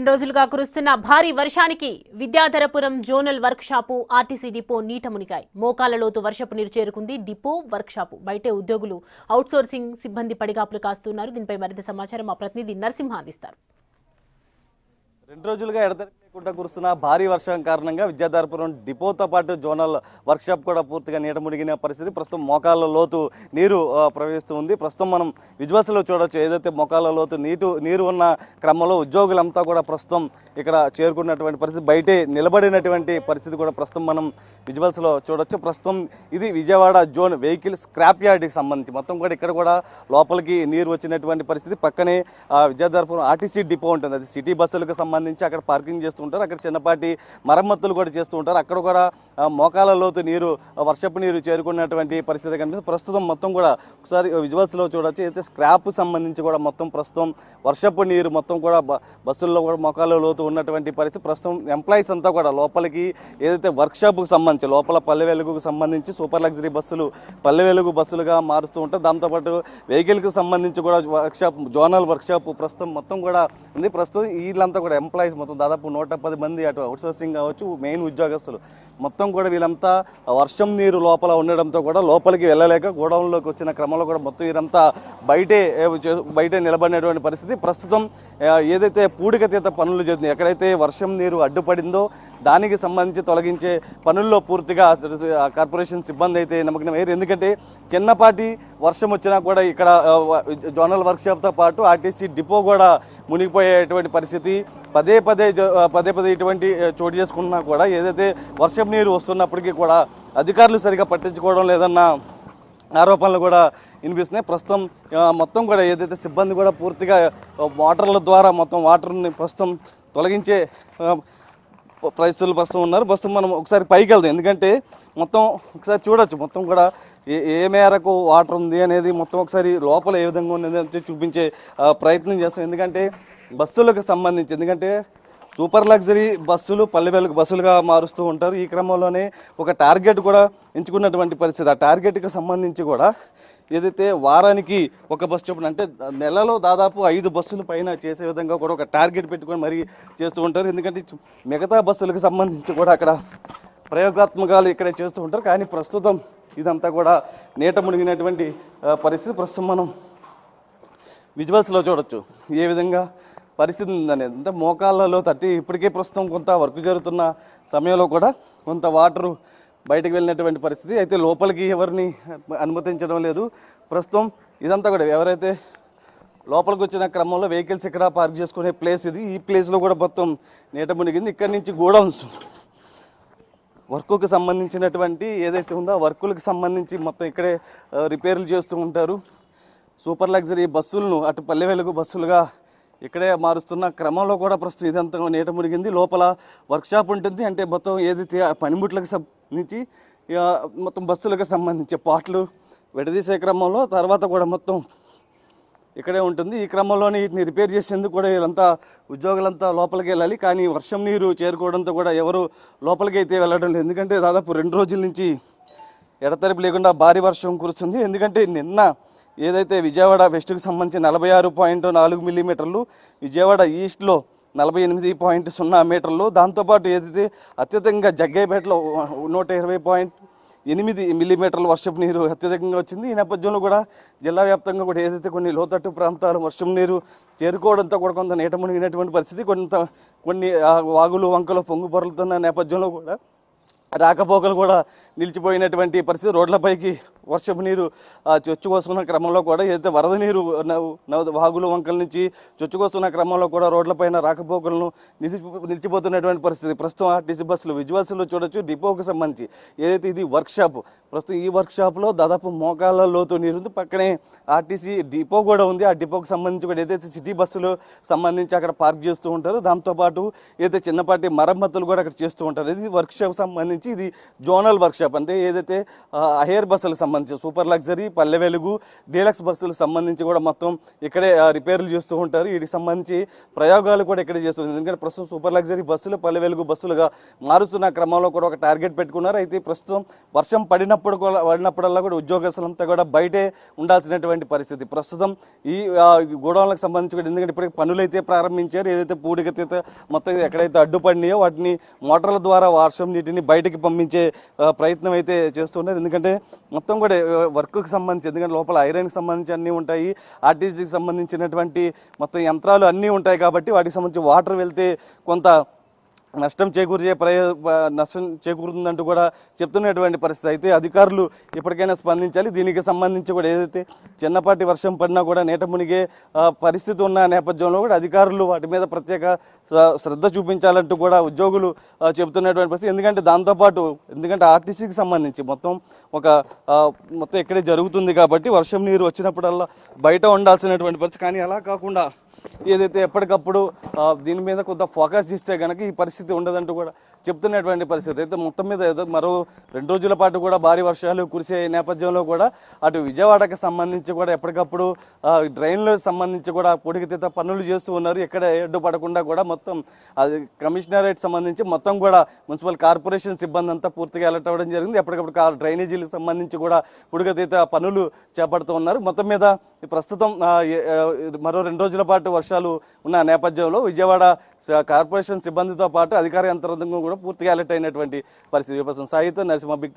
రెండు రోజులుగా కురుస్తున్న భారీ వర్షానికి Vidyadharapuram zonal work shop RTC depot నీట మునిగాయి. మోకాల లోతు వర్షపు నీరు చేరుకుంది. డిపో వర్క్ షాపు బయటే ఉద్యోగులు అవుట్సోర్సింగ్ సిబ్బంది పడిగాపులు కాస్తున్నారు. దీనిపై మరింత సమాచారం మా ప్రతినిధి నరసింహ అందిస్తారు. రెండు రోజులుగా ఎడతెరిపి లేకుండా కురుస్తున్న భారీ వర్షం కారణంగా విద్యాధరపురం డిపోతో పాటు జోనల్ వర్క్షాప్ కూడా పూర్తిగా నీట మునిగిన పరిస్థితి. ప్రస్తుతం మోకాళ్ళ లోతు నీరు ప్రవహిస్తూ ఉంది. ప్రస్తుతం మనం విజువల్స్లో చూడొచ్చు. ఏదైతే మోకాళ్ళ లోతు నీరు ఉన్న క్రమంలో ఉద్యోగులంతా కూడా ప్రస్తుతం ఇక్కడ చేరుకున్నటువంటి పరిస్థితి, బయటే నిలబడినటువంటి పరిస్థితి కూడా ప్రస్తుతం మనం విజువల్స్లో చూడొచ్చు. ప్రస్తుతం ఇది విజయవాడ జోన్ వెహికల్ స్క్రాప్ యార్డ్కి సంబంధించి మొత్తం కూడా ఇక్కడ కూడా లోపలికి నీరు వచ్చినటువంటి పరిస్థితి. పక్కనే విద్యాధరపురం ఆర్టీసీ డిపో ఉంటుంది. అది సిటీ బస్సులకు సంబంధించి అక్కడ పార్కింగ్ చేస్తూ ఉంటారు. అక్కడ చిన్నపాటి మరమ్మతులు కూడా చేస్తూ ఉంటారు. అక్కడ కూడా మోకాల లోతు నీరు, వర్షపు నీరు చేరుకున్నటువంటి పరిస్థితి కనిపిస్తుంది. ప్రస్తుతం మొత్తం కూడా ఒకసారి విజువల్స్లో చూడొచ్చు. అయితే స్క్రాప్ సంబంధించి కూడా మొత్తం ప్రస్తుతం వర్షపు నీరు మొత్తం కూడా బస్సుల్లో కూడా మోకాల లోతు ఉన్నటువంటి పరిస్థితి. ప్రస్తుతం ఎంప్లాయీస్ అంతా కూడా లోపలికి ఏదైతే వర్క్షాప్కు సంబంధించి లోపల పల్లె వెలుగుకు సంబంధించి సూపర్ లగ్జరీ బస్సులు పల్లె వెలుగు బస్సులుగా మారుస్తూ ఉంటారు. దాంతోపాటు వెహికల్కి సంబంధించి కూడా వర్క్షాప్ జోనల్ వర్క్షాప్ ప్రస్తుతం మొత్తం కూడా ఉంది. ప్రస్తుతం వీళ్ళంతా కూడా ఎంప్లాయీస్ మొత్తం దాదాపు 110 మంది, అటు అవుట్సోర్సింగ్ కావచ్చు, మెయిన్ ఉద్యోగస్తులు మొత్తం కూడా వీళ్ళంతా వర్షం నీరు లోపల ఉండడంతో కూడా లోపలికి వెళ్ళలేక గోడౌన్లోకి వచ్చిన క్రమంలో కూడా మొత్తం వీరంతా బయటే నిలబడినటువంటి పరిస్థితి. ప్రస్తుతం ఏదైతే పూడికతీత పనులు చేస్తుంది, ఎక్కడైతే వర్షం నీరు అడ్డుపడిందో దానికి సంబంధించి తొలగించే పనుల్లో పూర్తిగా కార్పొరేషన్ సిబ్బంది అయితే నిమగ్నమయ్యారు. ఎందుకంటే చిన్నపాటి వర్షం వచ్చినా కూడా ఇక్కడ జోనల్ వర్క్షాప్తో పాటు ఆర్టీసీ డిపో కూడా మునిగిపోయేటువంటి పరిస్థితి పదే పదే ఇటువంటి చోటు చేసుకున్నా కూడా ఏదైతే వర్షం నీరు వస్తున్నప్పటికీ కూడా అధికారులు సరిగా పట్టించుకోవడం లేదన్న ఆరోపణలు కూడా వినిపిస్తున్నాయి. ప్రస్తుతం మొత్తం కూడా ఏదైతే సిబ్బంది కూడా పూర్తిగా వాటర్ల ద్వారా మొత్తం వాటర్ని ప్రస్తుతం తొలగించే పరిస్థితులు ప్రస్తుతం ఉన్నారు. ప్రస్తుతం మనం ఒకసారి పైకి వెళ్దాం. ఎందుకంటే మొత్తం ఒకసారి చూడొచ్చు మొత్తం కూడా ఏ మేరకు వాటర్ ఉంది అనేది మొత్తం ఒకసారి లోపల ఏ విధంగా ఉన్నది చూపించే ప్రయత్నం చేస్తాం. ఎందుకంటే బస్సులకు సంబంధించి, ఎందుకంటే సూపర్ లగ్జరీ బస్సులు పల్లె వెలుగు బస్సులుగా మారుస్తూ ఉంటారు. ఈ క్రమంలోనే ఒక టార్గెట్ కూడా ఎంచుకున్నటువంటి పరిస్థితి. ఆ టార్గెట్కి సంబంధించి కూడా ఏదైతే వారానికి ఒక బస్సు చొప్పున, అంటే నెలలో దాదాపు 5 బస్సుల పైన చేసే విధంగా కూడా ఒక టార్గెట్ పెట్టుకొని మరీ చేస్తూ ఉంటారు. ఎందుకంటే మిగతా బస్సులకు సంబంధించి కూడా అక్కడ ప్రయోగాత్మకాలు ఇక్కడే చేస్తూ ఉంటారు. కానీ ప్రస్తుతం ఇదంతా కూడా నీట మునిగినటువంటి పరిస్థితి. ప్రస్తుతం మనం విజువల్స్లో చూడొచ్చు ఏ విధంగా పరిస్థితి ఉందనేది. అంటే మోకాళ్ళలో తట్టి ఇప్పటికే ప్రస్తుతం కొంత వర్క్ జరుగుతున్న సమయంలో కూడా కొంత వాటరు బయటకు వెళ్ళినటువంటి పరిస్థితి. అయితే లోపలికి ఎవరిని అనుమతించడం లేదు. ప్రస్తుతం ఇదంతా కూడా ఎవరైతే లోపలికి వచ్చిన క్రమంలో వెహికల్స్ ఇక్కడ పార్క్ చేసుకునే ప్లేస్ ఇది. ఈ ప్లేస్లో కూడా మొత్తం నీట మునిగింది. ఇక్కడి నుంచి గోడౌన్స్ వర్కుకు సంబంధించినటువంటి ఏదైతే ఉందో ఆ వర్కులకు సంబంధించి మొత్తం ఇక్కడే రిపేర్లు చేస్తూ ఉంటారు. సూపర్ లగ్జరీ బస్సులను అటు పల్లె వెలుగు బస్సులుగా ఇక్కడే మారుస్తున్న క్రమంలో కూడా ప్రస్తుతం ఇదంతా నీట మునిగింది. లోపల వర్క్షాప్ ఉంటుంది. అంటే మొత్తం ఏదైతే పనిముట్లకు సంబంధించి మొత్తం బస్సులకు సంబంధించి పాటలు విడదీసే క్రమంలో తర్వాత కూడా మొత్తం ఇక్కడే ఉంటుంది. ఈ క్రమంలోనే వీటిని రిపేర్ చేసేందుకు కూడా వీళ్ళంతా ఉద్యోగులంతా లోపలికి వెళ్ళాలి. కానీ వర్షం నీరు చేరుకోవడంతో కూడా ఎవరు లోపలికి అయితే వెళ్ళడం లేదు. ఎందుకంటే దాదాపు 2 రోజుల నుంచి ఎడతెరిపి లేకుండా భారీ వర్షం కురుస్తుంది. ఎందుకంటే నిన్న ఏదైతే విజయవాడ వెస్ట్కి సంబంధించి 46.4 మిల్లీమీటర్లు, విజయవాడ ఈస్ట్లో 48.0 మీటర్లు, దాంతోపాటు ఏదైతే అత్యధికంగా జగ్గైపేటలో 120.8 మిల్లీమీటర్లు వర్షపు నీరు అత్యధికంగా వచ్చింది. ఈ నేపథ్యంలో కూడా జిల్లా వ్యాప్తంగా కూడా ఏదైతే కొన్ని లోతట్టు ప్రాంతాలు వర్షం నీరు చేరుకోవడంతో కూడా కొంత నీట మునిగినటువంటి పరిస్థితి, కొన్ని వాగులు వంకలు పొంగు పొరలుతున్న నేపథ్యంలో కూడా రాకపోకలు కూడా నిలిచిపోయినటువంటి పరిస్థితి. రోడ్లపైకి వర్షపు నీరు చొచ్చుకొస్తున్న క్రమంలో కూడా ఏదైతే వరద నీరు వాగులు వంకల నుంచి చొచ్చుకొస్తున్న క్రమంలో కూడా రోడ్లపైన రాకపోకలను నిలిచిపోతున్నటువంటి పరిస్థితి. ప్రస్తుతం ఆర్టీసీ బస్సులు విజువల్స్లో చూడొచ్చు. డిపోకి సంబంధించి ఏదైతే ఇది వర్క్షాప్, ప్రస్తుతం ఈ వర్క్షాప్లో దాదాపు మోకాళ్ళ లోతు నీరు ఉంది. పక్కనే ఆర్టీసీ డిపో కూడా ఉంది. ఆ డిపోకి సంబంధించి కూడా ఏదైతే సిటీ బస్సులు సంబంధించి అక్కడ పార్క్ చేస్తూ ఉంటారు. దాంతోపాటు ఏదైతే చిన్నపాటి మరమ్మతులు కూడా అక్కడ చేస్తూ ఉంటారు. ఇది వర్క్షాప్ సంబంధించి ఇది జోనల్ వర్క్షాప్. వర్క్షాప్ అంటే ఏదైతే హెయిర్ బస్సులకు సంబంధించి super luxury, Palle Velugu, deluxe బస్సులకు సంబంధించి కూడా మొత్తం ఇక్కడే రిపేర్లు చేస్తూ ఉంటారు. వీటికి సంబంధించి ప్రయోగాలు కూడా ఇక్కడే చేస్తుంది. ఎందుకంటే ప్రస్తుతం సూపర్ లగ్జరీ బస్సులు పల్లె వెలుగు బస్సులుగా మారుస్తున్న క్రమంలో కూడా ఒక టార్గెట్ పెట్టుకున్నారు. అయితే ప్రస్తుతం వర్షం పడినప్పుడల్లా కూడా ఉద్యోగస్తులంతా కూడా బయటే ఉండాల్సినటువంటి పరిస్థితి. ప్రస్తుతం ఈ గోడౌన్లకు సంబంధించి కూడా ఎందుకంటే ఇప్పటికి పనులు అయితే ప్రారంభించారు. ఏదైతే పూడికతీత మొత్తం ఎక్కడైతే అడ్డుపడినాయో వాటిని మోటార్ల ద్వారా వర్షం నీటిని బయటికి పంపించే ప్రయత్నం అయితే చేస్తున్నారు. ఎందుకంటే మొత్తం కూడా వర్క్కి సంబంధించి ఎందుకంటే లోపల ఐరన్కి సంబంధించి అన్నీ ఉంటాయి, ఆర్టీసీకి సంబంధించినటువంటి మొత్తం యంత్రాలు అన్నీ ఉంటాయి కాబట్టి వాటికి సంబంధించి వాటర్ వెళ్తే కొంత నష్టం చేకూరుతుందంటూ కూడా చెప్తున్నటువంటి పరిస్థితి. అయితే అధికారులు ఇప్పటికైనా స్పందించాలి. దీనికి సంబంధించి కూడా ఏదైతే చిన్నపాటి వర్షం పడినా కూడా నీట మునిగే పరిస్థితి ఉన్న నేపథ్యంలో కూడా అధికారులు వాటి మీద ప్రత్యేక శ్రద్ధ చూపించాలంటూ కూడా ఉద్యోగులు చెబుతున్నటువంటి పరిస్థితి. ఎందుకంటే ఆర్టీసీకి సంబంధించి మొత్తం ఇక్కడే జరుగుతుంది కాబట్టి వర్షం నీరు వచ్చినప్పుడల్లా బయట ఉండాల్సినటువంటి పరిస్థితి. కానీ అలా కాకుండా ఏదైతే ఎప్పటికప్పుడు దీని మీద కొంత ఫోకస్ చేస్తే కనుక ఈ పరిస్థితి ఉండదంటూ కూడా చెప్తున్నటువంటి పరిస్థితి. అయితే మొత్తం మీద మరో 2 రోజుల పాటు కూడా భారీ వర్షాలు కురిసే నేపథ్యంలో కూడా అటు విజయవాడకి సంబంధించి కూడా ఎప్పటికప్పుడు డ్రైన్లకు సంబంధించి కూడా పూడికతీత పనులు చేస్తూ ఉన్నారు. ఎక్కడ అడ్డుపడకుండా కూడా మొత్తం అది కమిషనరేట్ సంబంధించి మొత్తం కూడా మున్సిపల్ కార్పొరేషన్ సిబ్బంది అంతా పూర్తిగా అలర్ట్ అవ్వడం జరిగింది. ఎప్పటికప్పుడు డ్రైనేజీలకు సంబంధించి కూడా పూడికతీత పనులు చేపడుతూ ఉన్నారు. మొత్తం మీద ప్రస్తుతం మరో 2 రోజుల పాటు వర్షాలు ఉన్న నేపథ్యంలో విజయవాడ కార్పొరేషన్ సిబ్బందితో పాటు అధికార యంత్రాంగం కూడా పూర్తిగా అలర్ట్ అయినటువంటి పరిస్థితి. సాయితో నరసింహ బిగ్